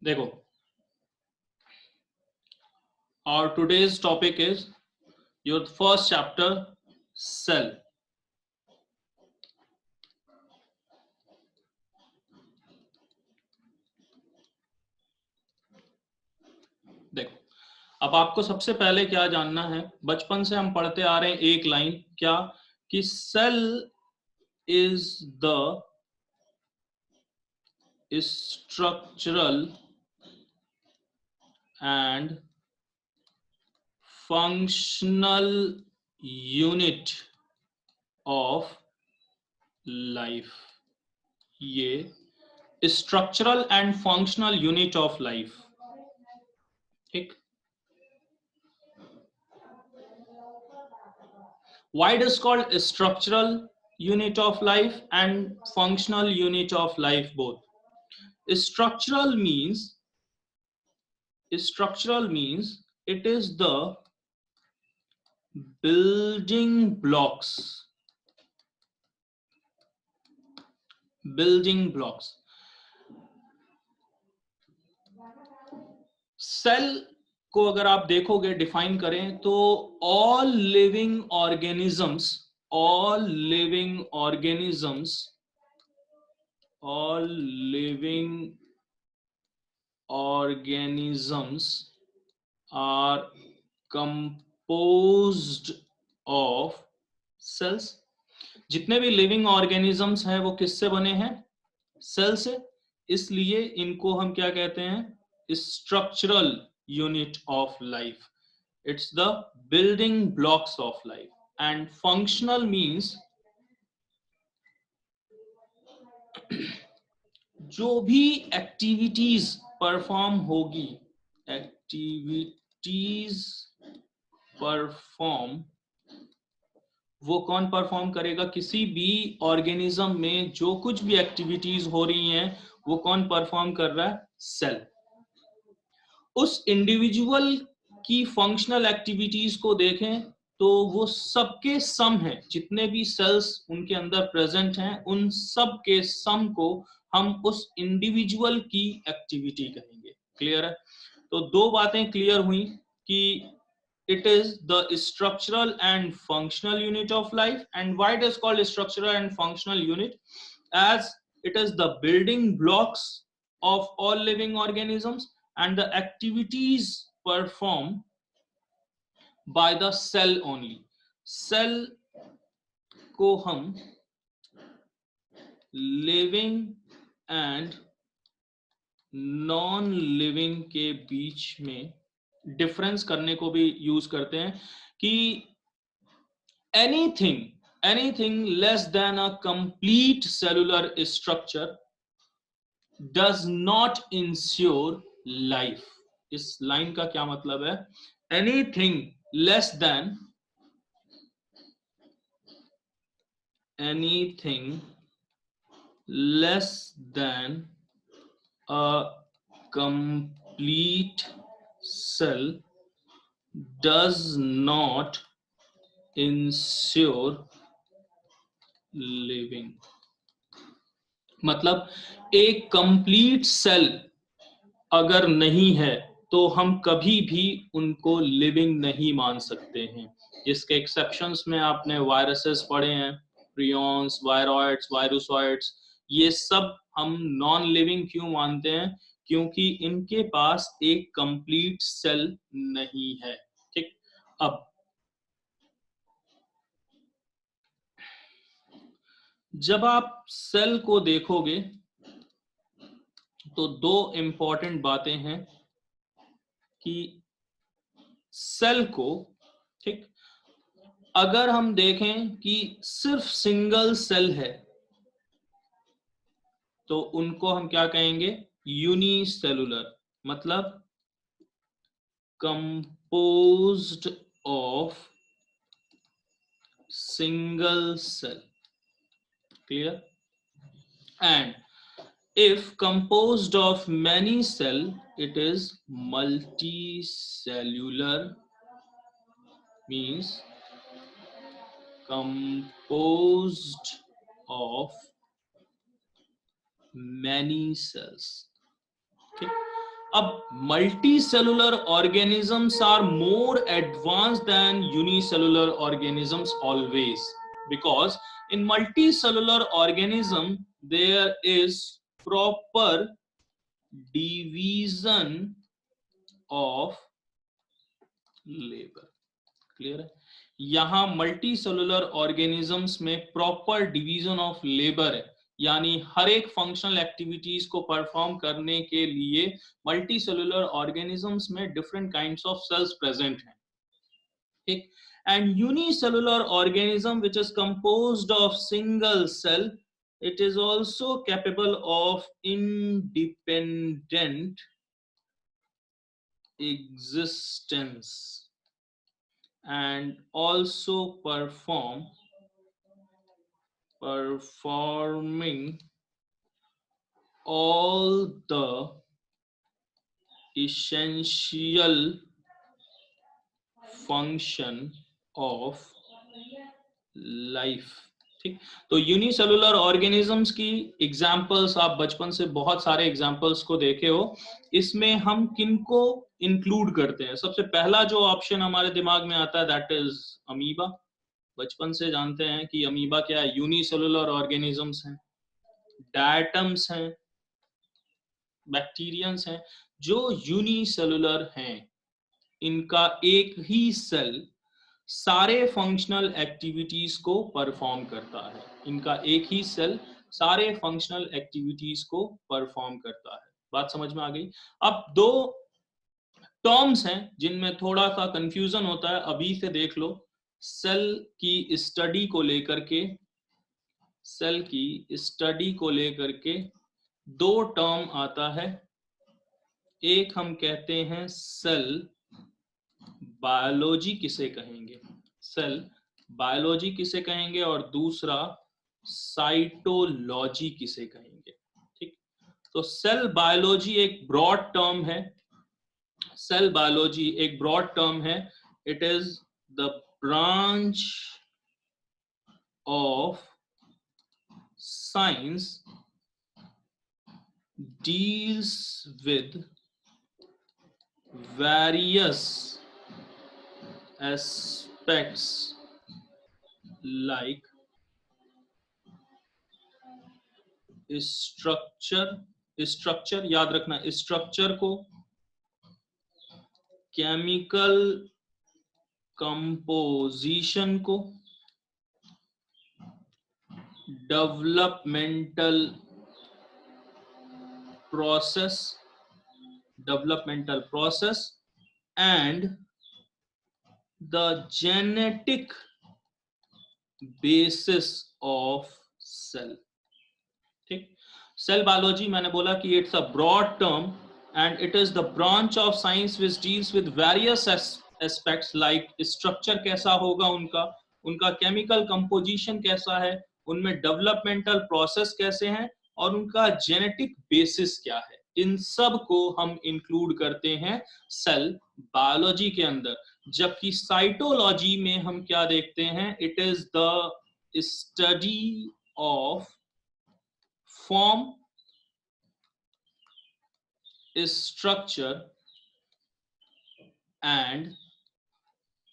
देखो, our today's topic is your first chapter, cell. देखो, अब आपको सबसे पहले क्या जानना है, बचपन से हम पढ़ते आ रहे हैं एक लाइन क्या, कि cell is the structural and functional unit of life. ये structural and functional unit of life, ठीक। Why it is called structural unit of life and functional unit of life both? Structural means it is the building blocks. Cell को अगर आप देखोगे, define करें तो all living organisms are composed of cells। जितने भी living organisms हैं वो किससे बने हैं? सेल से। इसलिए इनको हम क्या कहते हैं? Structural unit of life. It's the building blocks of life. And functional means जो भी एक्टिविटीज परफॉर्म होगी, वो कौन परफॉर्म करेगा? किसी भी ऑर्गेनिज्म में जो कुछ भी एक्टिविटीज हो रही हैं वो कौन परफॉर्म कर रहा है? सेल। उस इंडिविजुअल की फंक्शनल एक्टिविटीज को देखें तो वो सबके सम है, जितने भी सेल्स उनके अंदर प्रेजेंट हैं उन सब के सम को हम उस इंडिविजुअल की एक्टिविटी कहेंगे। क्लियर है? तो दो बातें क्लियर हुई कि it is the structural and functional unit of life. And why it is called structural and functional unit? As it is the building blocks of all living organisms and the activities performed by the cell only. Cell को हम living and non living के बीच में difference करने को भी use करते हैं कि anything less than a complete cellular structure does not ensure life। इस लाइन का क्या मतलब है? anything less than a complete cell does not ensure living। मतलब एक कंप्लीट सेल अगर नहीं है तो हम कभी भी उनको लिविंग नहीं मान सकते हैं। इसके एक्सेप्शंस में आपने वायरसेस पढ़े हैं, प्रियॉन्स, वायरॉइड्स, वायरोसॉइड्स, ये सब हम नॉन लिविंग क्यों मानते हैं? क्योंकि इनके पास एक कंप्लीट सेल नहीं है। ठीक। अब जब आप सेल को देखोगे तो दो इंपॉर्टेंट बातें हैं कि सेल को, ठीक, अगर हम देखें कि सिर्फ सिंगल सेल है तो उनको हम क्या कहेंगे? यूनिसेलुलर। मतलब composed of single cell. Clear? And if composed of many cell, it is multicellular, means composed of many cells। okay? अब multicellular organisms are more advanced than unicellular organisms always, because in multicellular organism there is proper division of labor. Clear है? यहां multi cellular organisms में proper division of labour है, यानी हर एक functional activities को perform करने के लिए मल्टी सेलुलर ऑर्गेनिजम्स में different kinds of cells present हैं, ठीक. And unicellular organism which is composed of single cell, it is also capable of independent existence and also performing all the essential function of life, ठीक. तो unicellular organisms की examples आप बचपन से बहुत सारे एग्जांपल्स को देखे हो. इसमें हम किनको इंक्लूड करते हैं? सबसे पहला जो ऑप्शन हमारे दिमाग में आता है दैट इज अमीबा. बचपन से जानते हैं कि अमीबा क्या है, यूनिसेलुलर ऑर्गेनिजम्स हैं, डायटम्स हैं, बैक्टीरियंस हैं जो यूनिसेलुलर हैं. इनका एक ही सेल सारे फंक्शनल एक्टिविटीज को परफॉर्म करता है. इनका एक ही सेल सारे फंक्शनल एक्टिविटीज को परफॉर्म करता है. बात समझ में आ गई? अब दो टर्म्स हैं जिनमें थोड़ा सा कंफ्यूजन होता है, अभी से देख लो. सेल की स्टडी को लेकर के, सेल की स्टडी को लेकर के दो टर्म आता है. एक हम कहते हैं सेल बायोलॉजी किसे कहेंगे, सेल बायोलॉजी किसे कहेंगे, और दूसरा साइटोलॉजी किसे कहेंगे, ठीक. तो सेल बायोलॉजी एक ब्रॉड टर्म है. सेल बायोलॉजी एक ब्रॉड टर्म है. It is the branch of science deals with various aspects like structure याद रखना, स्ट्रक्चर को, केमिकल कंपोजिशन को, developmental process and the genetic basis of cell, ठीक. Cell biology मैंने बोला कि it's a broad term and it is the branch of science which deals with various aspects like structure कैसा होगा उनका, उनका केमिकल कंपोजिशन कैसा है, उनमें डेवलपमेंटल प्रोसेस कैसे हैं, और उनका जेनेटिक बेसिस क्या है. इन सब को हम इंक्लूड करते हैं सेल बायोलॉजी के अंदर. जबकि साइटोलॉजी में हम क्या देखते हैं, it is the study of form, structure and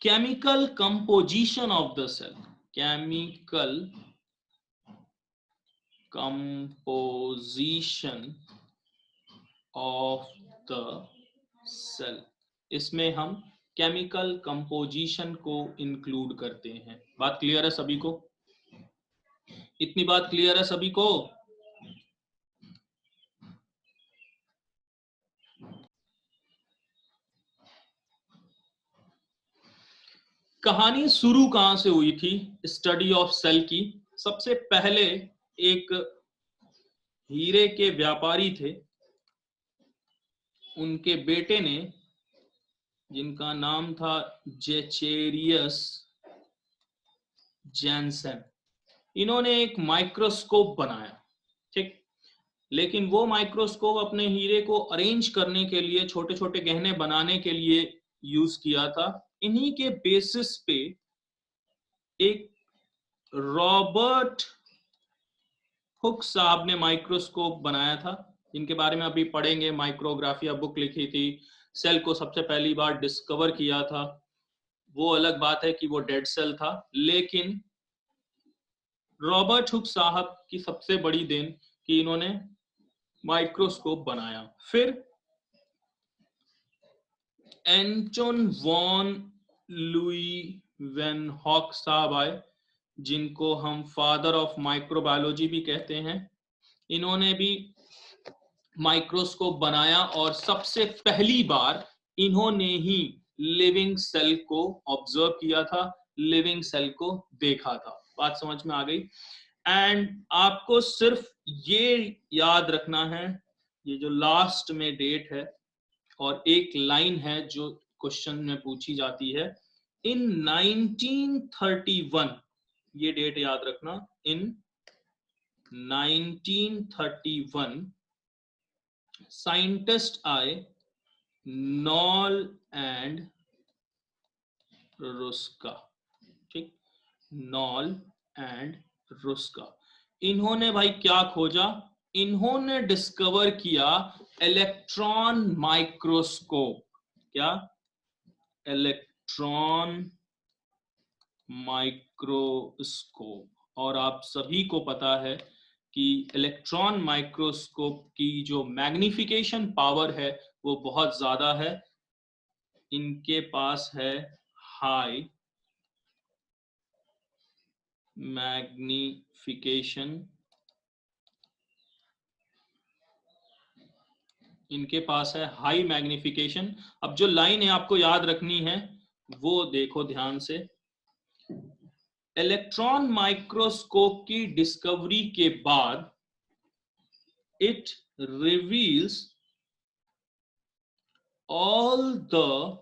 chemical composition of the cell, chemical composition of the cell. इसमें हम केमिकल कंपोजिशन को इंक्लूड करते हैं. बात क्लियर है सभी को? इतनी बात क्लियर है सभी को? कहानी शुरू कहां से हुई थी स्टडी ऑफ सेल की? सबसे पहले एक हीरे के व्यापारी थे, उनके बेटे ने, जिनका नाम था जेचेरियस जैनसन, इन्होंने एक माइक्रोस्कोप बनाया, ठीक. लेकिन वो माइक्रोस्कोप अपने हीरे को अरेंज करने के लिए, छोटे छोटे गहने बनाने के लिए यूज किया था. इन्हीं के बेसिस पे एक रॉबर्ट हुक साहब ने माइक्रोस्कोप बनाया था. इनके बारे में अभी पढ़ेंगे। माइक्रोग्राफिया बुक लिखी थी, सेल को सबसे पहली बार डिस्कवर किया था। वो अलग बात है कि वो डेड सेल था, लेकिन रॉबर्ट हुक साहब की सबसे बड़ी देन कि इन्होंने माइक्रोस्कोप बनाया। फिर एंटोन वॉन लुईवेन हॉक साहब आए, जिनको हम फादर ऑफ माइक्रोबायोलॉजी भी कहते हैं। इन्होंने भी माइक्रोस्कोप बनाया और सबसे पहली बार इन्होंने ही लिविंग सेल को ऑब्जर्व किया था, लिविंग सेल को देखा था। बात समझ में आ गई। एंड आपको सिर्फ ये याद रखना है, ये जो लास्ट में डेट है और एक लाइन है जो क्वेश्चन में पूछी जाती है, इन 1931, ये डेट याद रखना, इन 1931 साइंटिस्ट आए नॉल एंड रुस्का। ठीक, नॉल एंड रुस्का। इन्होंने भाई क्या खोजा? इन्होंने डिस्कवर किया इलेक्ट्रॉन माइक्रोस्कोप। क्या? Electron microscope. और आप सभी को पता है कि इलेक्ट्रॉन माइक्रोस्कोप की जो मैग्निफिकेशन पावर है वो बहुत ज्यादा है। इनके पास है हाई मैग्निफिकेशन, इनके पास है हाई मैग्निफिकेशन। अब जो लाइन है आपको याद रखनी है वो देखो ध्यान से। इलेक्ट्रॉन माइक्रोस्कोप की डिस्कवरी के बाद it reveals all the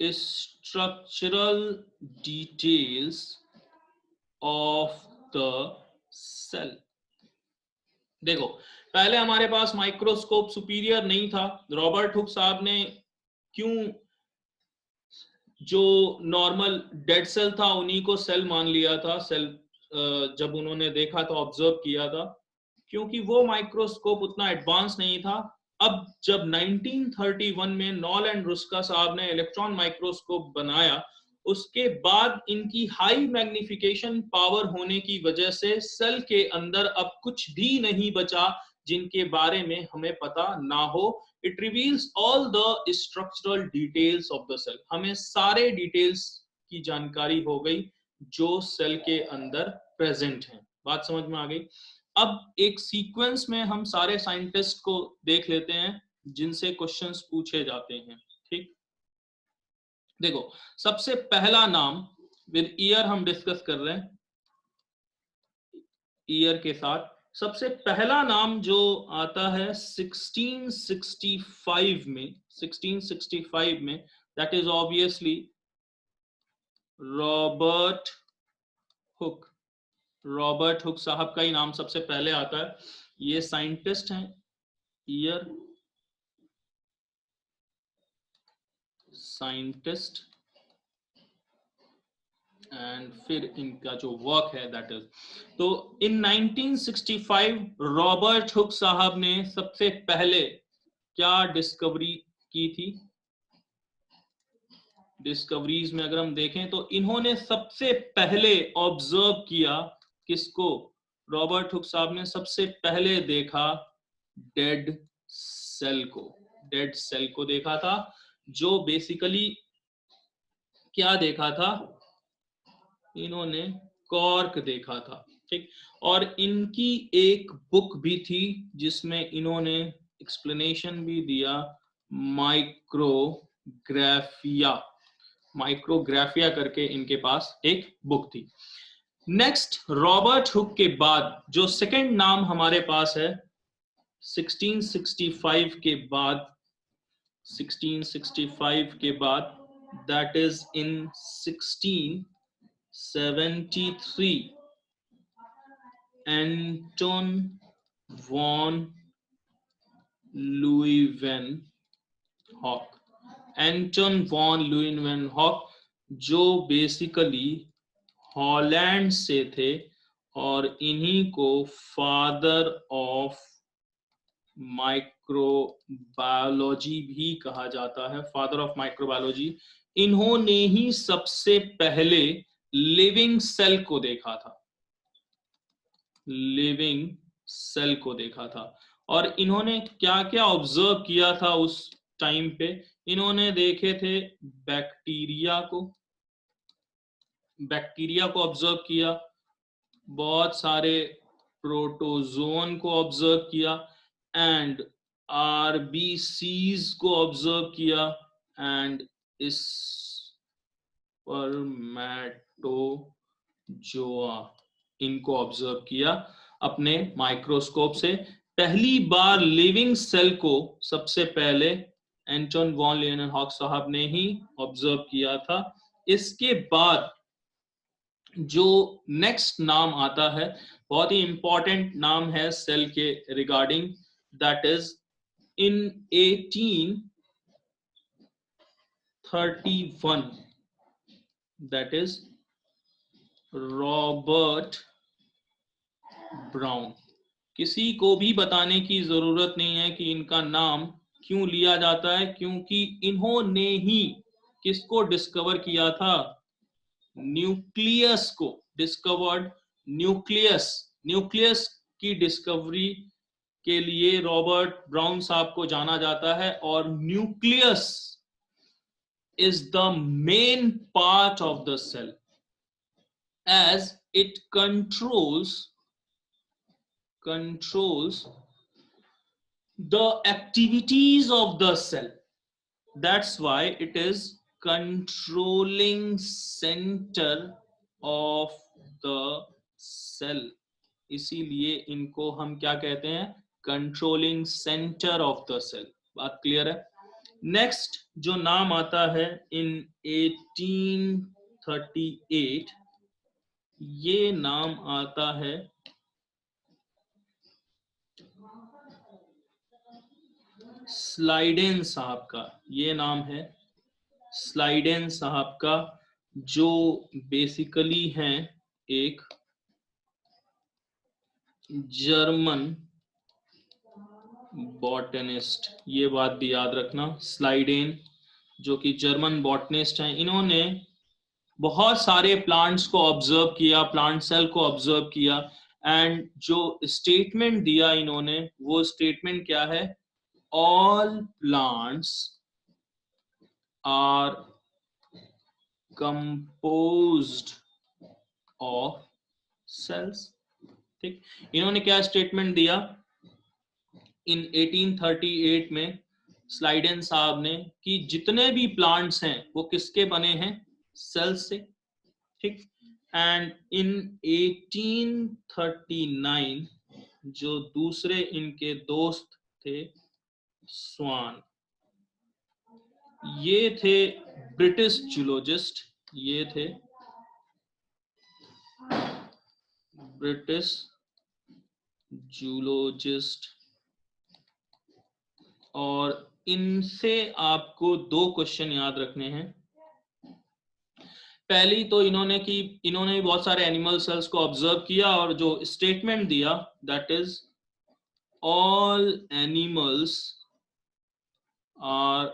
structural details of the cell। देखो, पहले हमारे पास माइक्रोस्कोप सुपीरियर नहीं था। रॉबर्ट हुक साहब ने क्यों जो नॉर्मल डेड सेल था उन्हीं को सेल मान लिया था? सेल जब उन्होंने देखा था, ऑब्जर्व किया था, क्योंकि वो माइक्रोस्कोप उतना एडवांस नहीं था। अब जब 1931 में नॉल एंड रुस्का साहब ने इलेक्ट्रॉन माइक्रोस्कोप बनाया, उसके बाद इनकी हाई मैग्निफिकेशन पावर होने की वजह से सेल के अंदर अब कुछ भी नहीं बचा जिनके बारे में हमें पता ना हो। It reveals all the structural details of the cell. हमें सारे डिटेल्स की जानकारी हो गई जो सेल के अंदर प्रेजेंट हैं। बात समझ में आ गई। अब एक सीक्वेंस में हम सारे साइंटिस्ट को देख लेते हैं जिनसे क्वेश्चंस पूछे जाते हैं। ठीक, देखो, सबसे पहला नाम, विद ईयर हम डिस्कस कर रहे हैं, ईयर के साथ सबसे पहला नाम जो आता है 1665 में, 1665 में, that is obviously Robert Hooke. Robert Hooke साहब का ही नाम सबसे पहले आता है। ये साइंटिस्ट हैं। ईयर, साइंटिस्ट, एंड फिर इनका जो वर्क है दैट इज, तो इन 1965 रॉबर्ट हुक साहब ने सबसे पहले क्या डिस्कवरी की थी? डिस्कवरीज में अगर हम देखें तो इन्होंने सबसे पहले ऑब्जर्व किया किसको? रॉबर्ट हुक साहब ने सबसे पहले देखा डेड सेल को। डेड सेल को देखा था, जो बेसिकली क्या देखा था? इन्होंने कॉर्क देखा था। ठीक, और इनकी एक बुक भी थी जिसमें इन्होंने एक्सप्लेनेशन भी दिया, माइक्रोग्राफिया। माइक्रोग्राफिया करके इनके पास एक बुक थी। नेक्स्ट, रॉबर्ट हुक के बाद जो सेकंड नाम हमारे पास है 1665 के बाद, 1665 के बाद, that is in 1673, Anton von Leeuwenhoek. Anton von Leeuwenhoek जो बेसिकली हॉलैंड से थे और इन्हीं को फादर ऑफ माइक्रोबायोलॉजी भी कहा जाता है, फादर ऑफ माइक्रोबायोलॉजी। इन्होंने ही सबसे पहले लिविंग सेल को देखा था, लिविंग सेल को देखा था। और इन्होंने क्या क्या ऑब्जर्व किया था उस टाइम पे? इन्होंने देखे थे बैक्टीरिया को, बैक्टीरिया को ऑब्जर्व किया, बहुत सारे प्रोटोजोन को ऑब्जर्व किया, एंड आरबीसीज को ऑब्जर्व किया, एंड स्पर्मेटोजोआ इनको ऑब्जर्व किया अपने माइक्रोस्कोप से। पहली बार लिविंग सेल को सबसे पहले एंटोन वॉन लीएननहॉक साहब ने ही ऑब्जर्व किया था। इसके बाद जो नेक्स्ट नाम आता है, बहुत ही इंपॉर्टेंट नाम है सेल के regarding, that is in 1831, that is Robert brown. किसी को भी बताने की जरूरत नहीं है कि इनका नाम क्यों लिया जाता है, क्योंकि इन्होंने ही किसको डिस्कवर किया था? न्यूक्लियस को डिस्कवर्ड। न्यूक्लियस, न्यूक्लियस की डिस्कवरी के लिए रॉबर्ट ब्राउन साहब को जाना जाता है। और nucleus is the main part of the cell, as it controls the activities of the cell. That's why it is controlling center of the cell. इसीलिए इनको हम क्या कहते हैं? Controlling centre of the cell. बात क्लियर है? Next जो नाम आता है इन 1838, ये नाम आता है स्लाइडेन साहब का। ये नाम है स्लाइडेन साहब का, जो बेसिकली हैं एक जर्मन बॉटनिस्ट। ये बात भी याद रखना, स्लाइडेन जो कि जर्मन बॉटनिस्ट हैं। इन्होंने बहुत सारे प्लांट्स को ऑब्जर्व किया, प्लांट सेल को ऑब्जर्व किया, एंड जो स्टेटमेंट दिया इन्होंने, वो स्टेटमेंट क्या है? All plants are composed of cells. ठीक, इन्होंने क्या स्टेटमेंट दिया इन 1838 में स्लाइडेन साहब ने, कि जितने भी प्लांट्स हैं वो किसके बने हैं? सेल्स से। ठीक, एंड इन 1839 जो दूसरे इनके दोस्त थे स्वान, ये थे ब्रिटिश जूलॉजिस्ट, ये थे ब्रिटिश जूलॉजिस्ट। और इनसे आपको दो क्वेश्चन याद रखने हैं। पहली तो इन्होंने बहुत सारे एनिमल सेल्स को ऑब्जर्व किया और जो स्टेटमेंट दिया, that is all animals are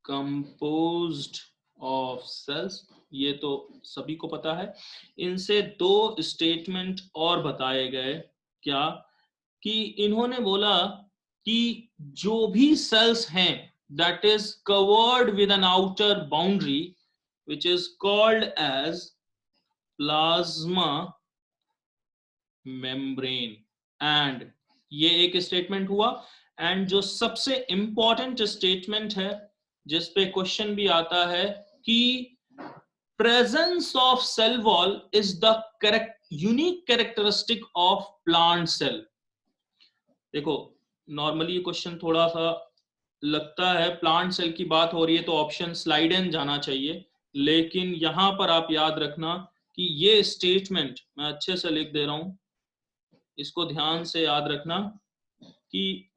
composed of cells. ये तो सभी को पता है। इनसे दो स्टेटमेंट और बताए गए। क्या? कि इन्होंने बोला कि जो भी सेल्स हैं, that is covered with an outer boundary which is called as plasma membrane, and ये एक स्टेटमेंट हुआ। एंड जो सबसे इंपॉर्टेंट स्टेटमेंट है जिस पे क्वेश्चन भी आता है, कि presence of cell wall is the unique characteristic of plant cell. देखो, नॉर्मली ये क्वेश्चन थोड़ा सा लगता है, प्लांट सेल की बात हो रही है तो ऑप्शन स्लाइडेन जाना चाहिए, लेकिन यहां पर आप याद रखना कि ये स्टेटमेंट मैं अच्छे से लिख दे रहा हूं, इसको ध्यान से याद रखना, कि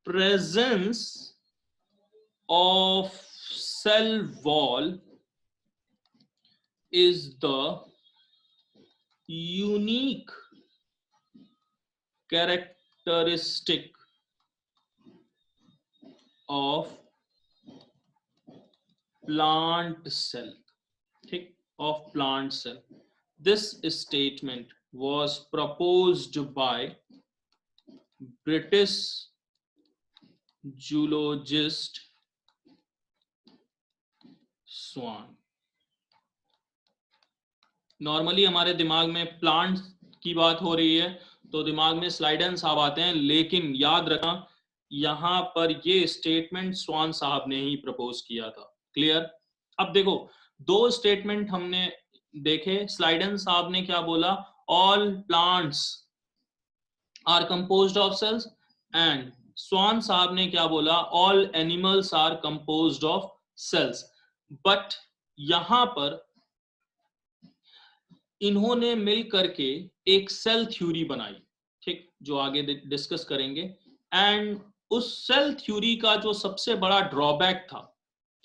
presence of cell wall is the unique characteristic of plant cell, ठीक, of plant cell. This statement was proposed by British zoologist Schwann. Normally हमारे दिमाग में प्लांट की बात हो रही है तो दिमाग में स्लाइडन साहब आते हैं, लेकिन याद रखना यहां पर ये स्टेटमेंट स्वान साहब ने ही प्रपोज किया था. क्लियर? अब देखो दो स्टेटमेंट हमने देखे. स्लाइडन साहब ने क्या बोला? All plants are composed of cells. And Schwann साहब ने क्या बोला? All animals are composed of cells. But यहां पर इन्होंने मिल करके एक सेल थ्योरी बनाई, ठीक, जो आगे डिस्कस करेंगे. एंड उस सेल थ्योरी का जो सबसे बड़ा ड्रॉबैक था,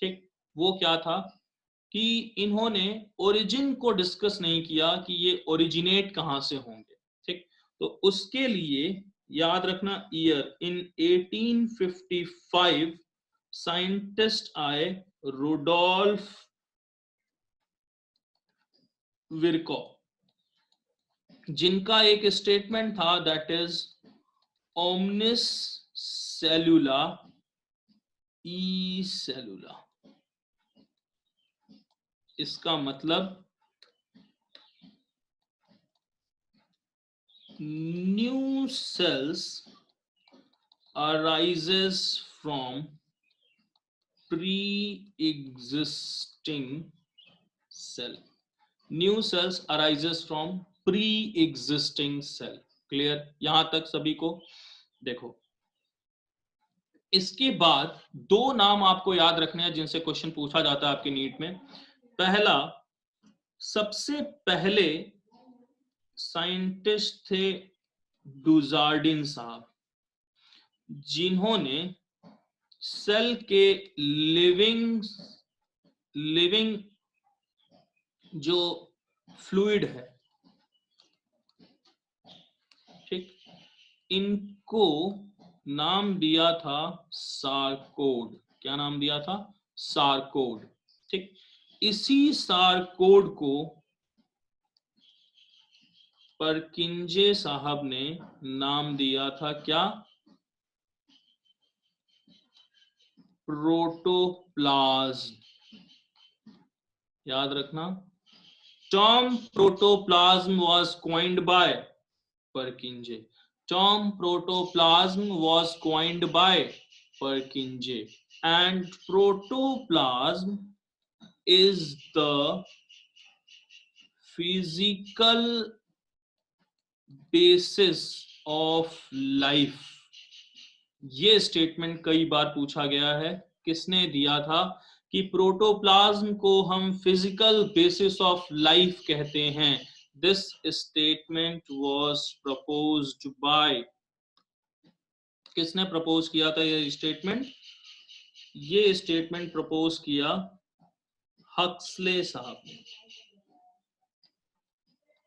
ठीक, वो क्या था कि इन्होंने ओरिजिन को डिस्कस नहीं किया कि ये ओरिजिनेट कहां से होंगे. ठीक, तो उसके लिए याद रखना ईयर इन 1855 साइंटिस्ट आए रुडोल्फ विर्को, जिनका एक स्टेटमेंट था दैट इज ओमनिस सेलुला ई सेलुला. इसका मतलब new sales arises from pre-existing cell. New cells arises from pre-existing cell. Clear? यहां तक सभी को? देखो इसके बाद दो नाम आपको याद रखने हैं जिनसे क्वेश्चन पूछा जाता है आपके नीट में. पहला, सबसे पहले साइंटिस्ट थे डुजार्डिन साहब, जिन्होंने सेल के लिविंग जो फ्लूइड है, ठीक, इनको नाम दिया था सारकोड. क्या नाम दिया था? सारकोड. ठीक, इसी सारकोड को परकिंजे साहब ने नाम दिया था क्या? प्रोटोप्लाज्म. याद रखना, term protoplasm was coined bye परकिंजे. Term protoplasm was coined by Purkinje, and protoplasm is the physical basis of life. ये स्टेटमेंट कई बार पूछा गया है. किसने दिया था कि प्रोटोप्लाज्म को हम फिजिकल बेसिस ऑफ लाइफ कहते हैं? This statement was proposed by, किसने प्रपोज किया था ये स्टेटमेंट? ये स्टेटमेंट प्रपोज किया हक्सले साहब ने.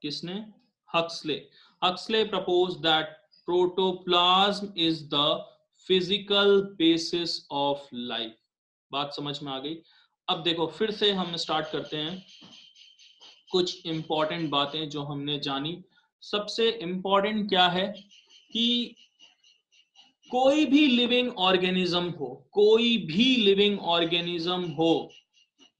किसने? Huxley. Huxley propose that protoplasm is the physical basis of life. बात समझ में आ गई? अब देखो फिर से हम स्टार्ट करते हैं कुछ इंपॉर्टेंट बातें जो हमने जानी. सबसे इंपॉर्टेंट क्या है कि कोई भी लिविंग ऑर्गेनिज्म हो,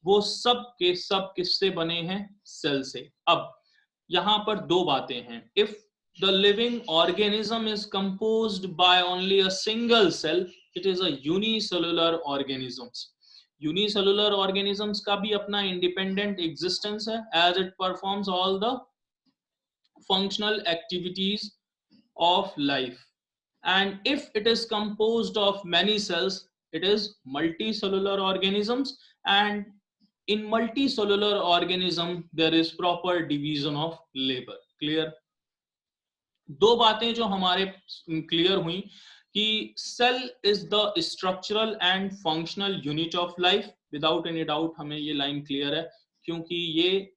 वो सब के सब किससे बने हैं? सेल से. अब यहां पर दो बातें हैं. If the living organism is composed by only a single cell, it is a unicellular organisms. Unicellular organisms का भी अपना इंडिपेंडेंट एग्जिस्टेंस है, as it performs all the functional activities of life. And if it is composed of many cells, it is multicellular organisms, and in multicellular organism there is proper division of labor. Clear? दो बातें जो हमारे clear हुई कि cell is the structural and functional unit of life. Without any doubt हमें ये line clear है, क्योंकि ये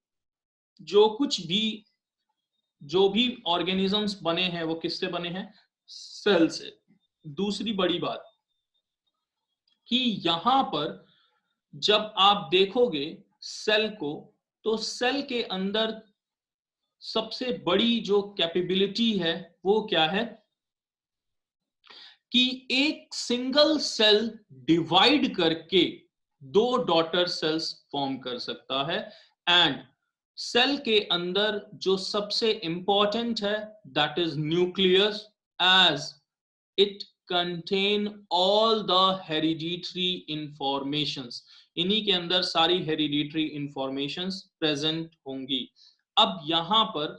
जो भी ऑर्गेनिजम्स बने हैं वो किससे बने हैं? सेल से. दूसरी बड़ी बात, कि यहां पर जब आप देखोगे सेल को, तो सेल के अंदर सबसे बड़ी जो कैपेबिलिटी है वो क्या है कि एक सिंगल सेल डिवाइड करके दो डॉटर सेल्स फॉर्म कर सकता है। एंड सेल के अंदर जो सबसे इंपॉर्टेंट है that is nucleus, as it contain all the hereditary informations. इन्हीं के अंदर सारी हेरिडिटरी इंफॉर्मेशंस प्रेजेंट होंगी। अब यहां पर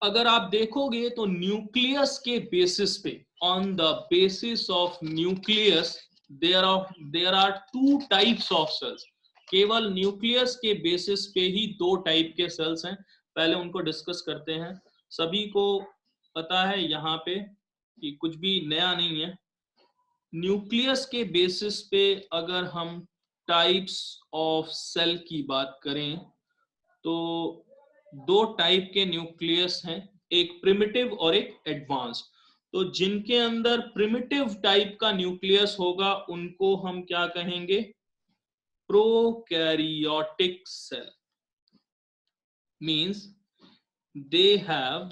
अगर आप देखोगे तो न्यूक्लियस के बेसिस पे, on the basis of nucleus there are two types of cells. केवल न्यूक्लियस के बेसिस पे ही दो टाइप के सेल्स हैं। पहले उनको डिस्कस करते हैं। सभी को पता है यहाँ पे कि कुछ भी नया नहीं है। न्यूक्लियस के बेसिस पे अगर हम टाइप्स ऑफ सेल की बात करें तो दो टाइप के न्यूक्लियस हैं, एक प्रिमिटिव और एक एडवांस्ड। तो जिनके अंदर प्रिमिटिव टाइप का न्यूक्लियस होगा उनको हम क्या कहेंगे, prokaryotic cell. Means they have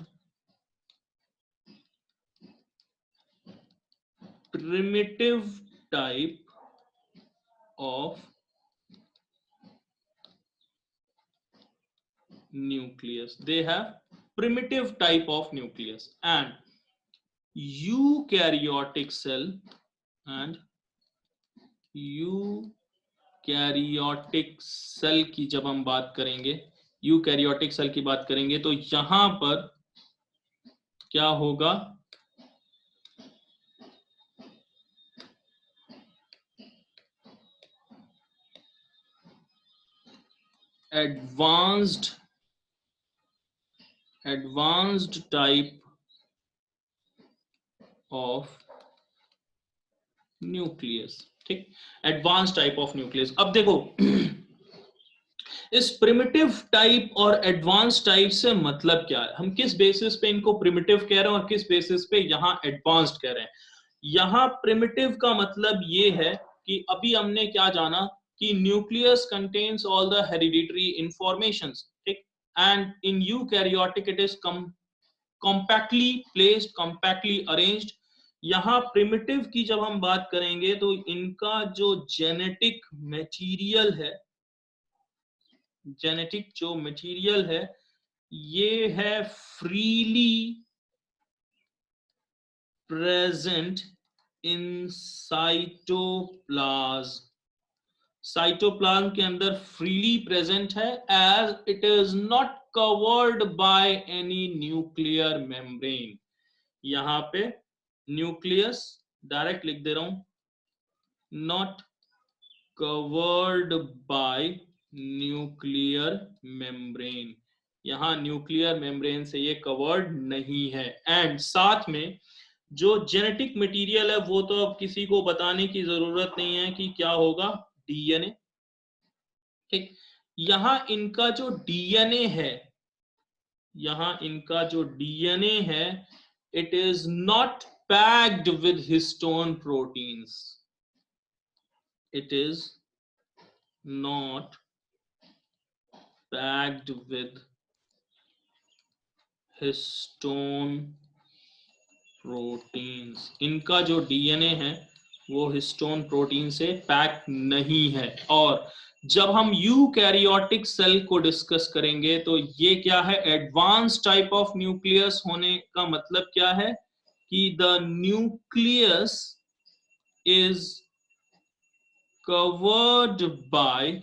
primitive type of nucleus. They have primitive type of nucleus. And eukaryotic cell and eukaryotic cell की जब हम बात करेंगे, यूकैरियोटिक सेल की बात करेंगे तो यहां पर क्या होगा, एडवांस्ड टाइप ऑफ न्यूक्लियस। ठीक, एडवांस टाइप ऑफ न्यूक्लियस। अब देखो इस प्रिमिटिव टाइप और एडवांस टाइप से मतलब क्या है, हम किस बेसिस पे इनको प्रिमिटिव कह रहे हैं और किस बेसिस पे यहां एडवांस्ड कह रहे हैं। यहां प्रिमिटिव का मतलब ये है कि अभी हमने क्या जाना कि nucleus contains all the hereditary informations, ठीक, and in eukaryotic it is compactly placed, compactly arranged. यहाँ प्रिमिटिव की जब हम बात करेंगे तो इनका जो जेनेटिक मटेरियल है, जेनेटिक जो मटेरियल है ये है freely present in cytoplasm. Cytoplasm के अंदर फ्रीली प्रेजेंट है as it is not covered by any nuclear membrane. यहां पे न्यूक्लियस डायरेक्ट लिख दे रहा हूं, not covered by nuclear membrane. यहां न्यूक्लियर मेम्ब्रेन से ये कवर्ड नहीं है। एंड साथ में जो जेनेटिक मटेरियल है वो तो अब किसी को बताने की जरूरत नहीं है कि क्या होगा, डीएनए। ठीक, यहां इनका जो डीएनए है, यहां इनका जो डीएनए है it is not packed with histone proteins, it is not packed with histone proteins। इनका जो डीएनए है वो हिस्टोन प्रोटीन से पैक नहीं है। और जब हम यूकैरियोटिक सेल को डिस्कस करेंगे तो ये क्या है, एडवांस टाइप ऑफ न्यूक्लियस होने का मतलब क्या है कि the nucleus is covered by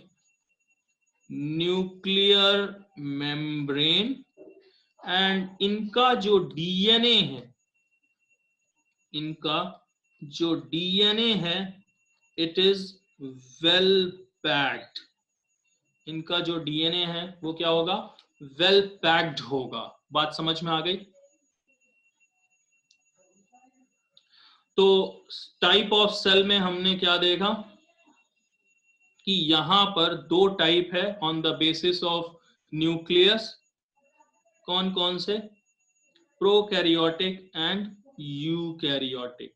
nuclear membrane. And इनका जो डीएनए है, इनका जो डीएनए है इट इज वेल पैक्ड। इनका जो डीएनए है वो क्या होगा, वेल पैक्ड होगा। बात समझ में आ गई। तो टाइप ऑफ सेल में हमने क्या देखा कि यहां पर दो टाइप है on the basis of nucleus. कौन कौन से, प्रोकैरियोटिक एंड यूकैरियोटिक।